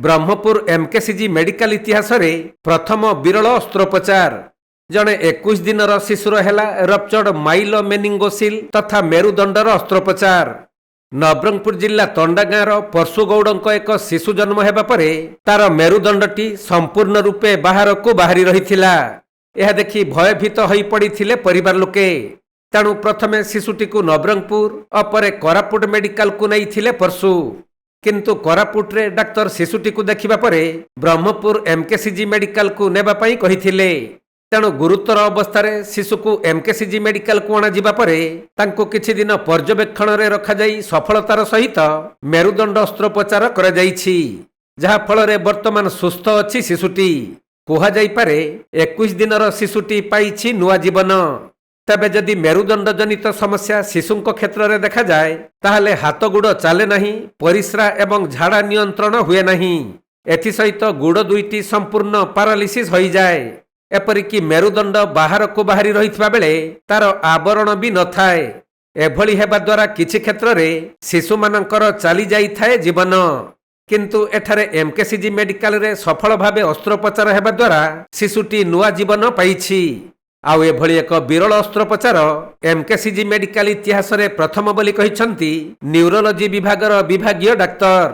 Brahmapur MKCG medical इतिहास रे प्रथम विरल अस्त्रोपचार जड़े 21 दिन शिशुर हेला रप्चर्ड माइलोमेनिंगोसिल तथा मेरुदंडर अस्त्रोपचार। नवरंगपुर जिला तंडागाँर परशुगौड़ एक शिशु जन्म हेबा परे तार मेरुदंडटी संपूर्ण रूपे बाहर को बाहरी रहिथिला। यह देखि भयभीत होई पड़िथिले परिवार लोके। तेणु प्रथमे शिशुटी को नवरंगपुर अपरे कोरापुट मेडिकल को नैथिले परशु, किंतु कोरापुट रे डाक्तर शिशुटी को देखिबा परे ब्रह्मपुर एमकेसीजी मेडिकल को नेबा पई कहिथिले। तेणु गुरुतर अवस्था शिशु को एमकेसीजी मेडिकल को अणाଯିबा परे तांको किछि दिन पर्यवेक्षण रे रखा जाई सफलतार सहित मेरुदंड अस्त्रोपचार करा जाईछि, जहा फल रे वर्तमान सुस्थ अछि शिशुटी। कुहा जाई पारे 21 दिनर शिशुटी पाइछि नुआ जीवन। तबे जदि मेरुदंड जनित समस्या शिशुंक क्षेत्र में देखा जाए ताहले हाथ गुड़ चले नहीं, परिस्रा एवं झाड़ा नियंत्रण हुए नहीं। एथि सहित गुड़ दुईटी संपूर्ण पारालिसिस हो जाए। एपरिकी मेरुदंड बाहर को बाहरी रहितबा बेले तार आवरण भी न थाए। एभली हेबा द्वारा किछि क्षेत्र में शिशु मानकर चली जाई थाए जीवन, किंतु एठारे एमकेसीजी मेडिकल रे सफल भावे अस्त्रोपचार हेबा द्वारा शिशुटी नुआ जीवन पाइछि। आउ एभली एक विरल अस्त्रोपचार एमकेसीजी मेडिकल इतिहास रे प्रथम बोली कहिसंती न्यूरोलॉजी विभागर विभागीय डाक्तर।